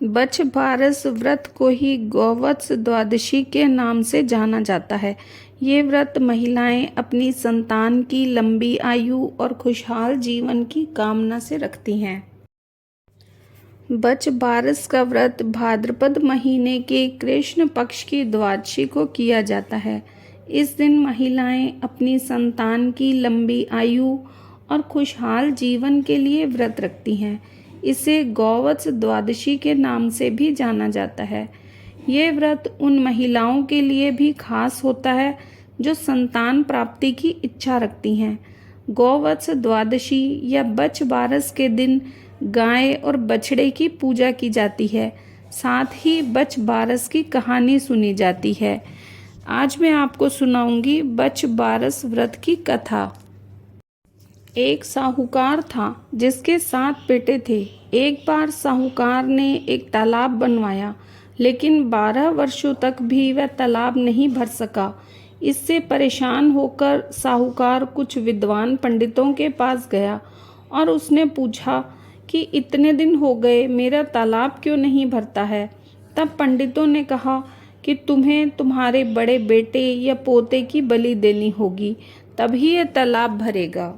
बच्छ बारस व्रत को ही गौवत्स द्वादशी के नाम से जाना जाता है। ये व्रत महिलाएं अपनी संतान की लंबी आयु और खुशहाल जीवन की कामना से रखती हैं। बच्छ बारस का व्रत भाद्रपद महीने के कृष्ण पक्ष की द्वादशी को किया जाता है। इस दिन महिलाएं अपनी संतान की लंबी आयु और खुशहाल जीवन के लिए व्रत रखती हैं। इसे गौवत्स द्वादशी के नाम से भी जाना जाता है। ये व्रत उन महिलाओं के लिए भी खास होता है जो संतान प्राप्ति की इच्छा रखती हैं। गौवत्स द्वादशी या बच्छ बारस के दिन गाय और बछड़े की पूजा की जाती है। साथ ही बच्छ बारस की कहानी सुनी जाती है। आज मैं आपको सुनाऊंगी बच्छ बारस व्रत की कथा। एक साहूकार था जिसके 7 बेटे थे। एक बार साहूकार ने एक तालाब बनवाया, लेकिन 12 वर्षों तक भी वह तालाब नहीं भर सका। इससे परेशान होकर साहूकार कुछ विद्वान पंडितों के पास गया और उसने पूछा कि इतने दिन हो गए मेरा तालाब क्यों नहीं भरता है। तब पंडितों ने कहा कि तुम्हें तुम्हारे बड़े बेटे या पोते की बलि देनी होगी, तभी यह तालाब भरेगा।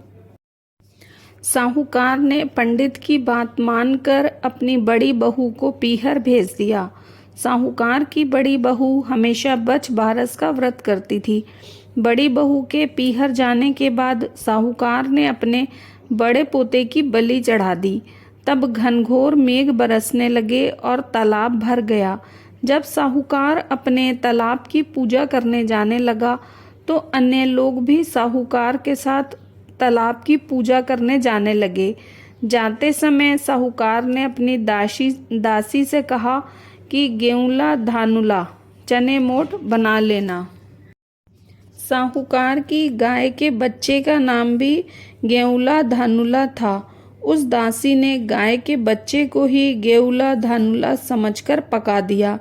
साहूकार ने पंडित की बात मानकर अपनी बड़ी बहू को पीहर भेज दिया। साहूकार की बड़ी बहू हमेशा बच्छ बारस का व्रत करती थी। बड़ी बहू के पीहर जाने के बाद साहूकार ने अपने बड़े पोते की बलि चढ़ा दी। तब घनघोर मेघ बरसने लगे और तालाब भर गया। जब साहूकार अपने तालाब की पूजा करने जाने लगा तो अन्य लोग भी साहूकार के साथ तालाब की पूजा करने जाने लगे। जाते समय साहूकार ने अपनी दासी से कहा कि गेउला धानुला चने मोट बना लेना। साहूकार की गाय के बच्चे का नाम भी गेउला धानुला था। उस दासी ने गाय के बच्चे को ही गेउला धानुला समझकर पका दिया।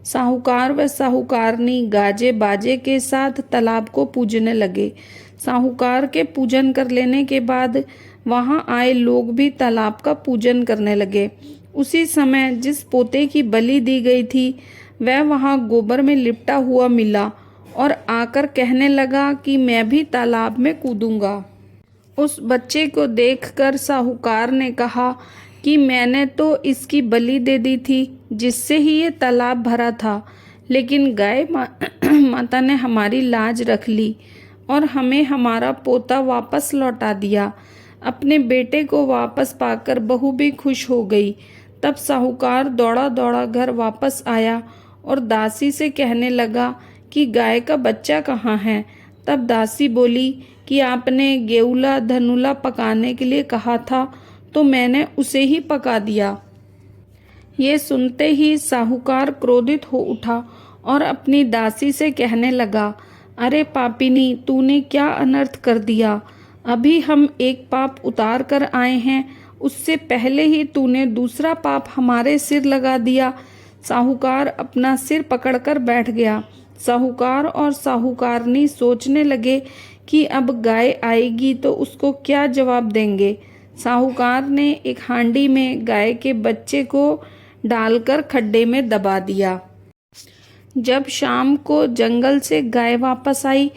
साहूकार व साहूकारनी गाजे बाजे के साथ तालाब को पूजने लगे। साहूकार के पूजन कर लेने के बाद वहां आए लोग भी तालाब का पूजन करने लगे। उसी समय जिस पोते की बलि दी गई थी वह वहां गोबर में लिपटा हुआ मिला और आकर कहने लगा कि मैं भी तालाब में कूदूंगा। उस बच्चे को देखकर साहूकार ने कहा कि मैंने तो इसकी बलि दे दी थी जिससे ही ये तालाब भरा था, लेकिन गाय माता ने हमारी लाज रख ली और हमें हमारा पोता वापस लौटा दिया। अपने बेटे को वापस पाकर बहू भी खुश हो गई। तब साहूकार दौड़ा दौड़ा घर वापस आया और दासी से कहने लगा कि गाय का बच्चा कहाँ है। तब दासी बोली कि आपने गेउला धनुला पकाने के लिए कहा था तो मैंने उसे ही पका दिया। ये सुनते ही साहूकार क्रोधित हो उठा और अपनी दासी से कहने लगा, अरे पापिनी, तूने क्या अनर्थ कर दिया। अभी हम एक पाप उतार कर आए हैं, उससे पहले ही तूने दूसरा पाप हमारे सिर लगा दिया। साहूकार अपना सिर पकड़कर बैठ गया। साहूकार और साहूकारनी सोचने लगे कि अब गाय आएगी तो उसको क्या जवाब देंगे। साहूकार ने एक हांडी में गाय के बच्चे को डालकर खड्डे में दबा दिया। जब शाम को जंगल से गाय वापस आई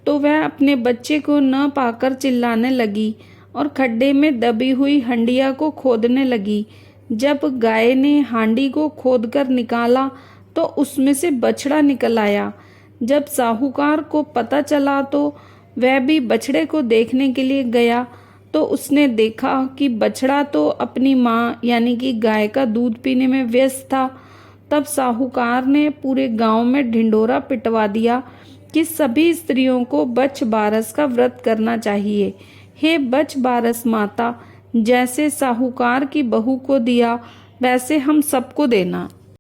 तो वह अपने बच्चे को न पाकर चिल्लाने लगी और खड्डे में दबी हुई हंडिया को खोदने लगी। जब गाय ने हांडी को खोदकर निकाला तो उसमें से बछड़ा निकल आया। जब साहूकार को पता चला तो वह भी बछड़े को देखने के लिए गया तो उसने देखा कि बछड़ा तो अपनी माँ यानी कि गाय का दूध पीने में व्यस्त था। तब साहूकार ने पूरे गांव में ढिंढोरा पिटवा दिया कि सभी स्त्रियों को बच्छ बारस का व्रत करना चाहिए। हे बच्छ बारस माता, जैसे साहूकार की बहू को दिया वैसे हम सबको देना।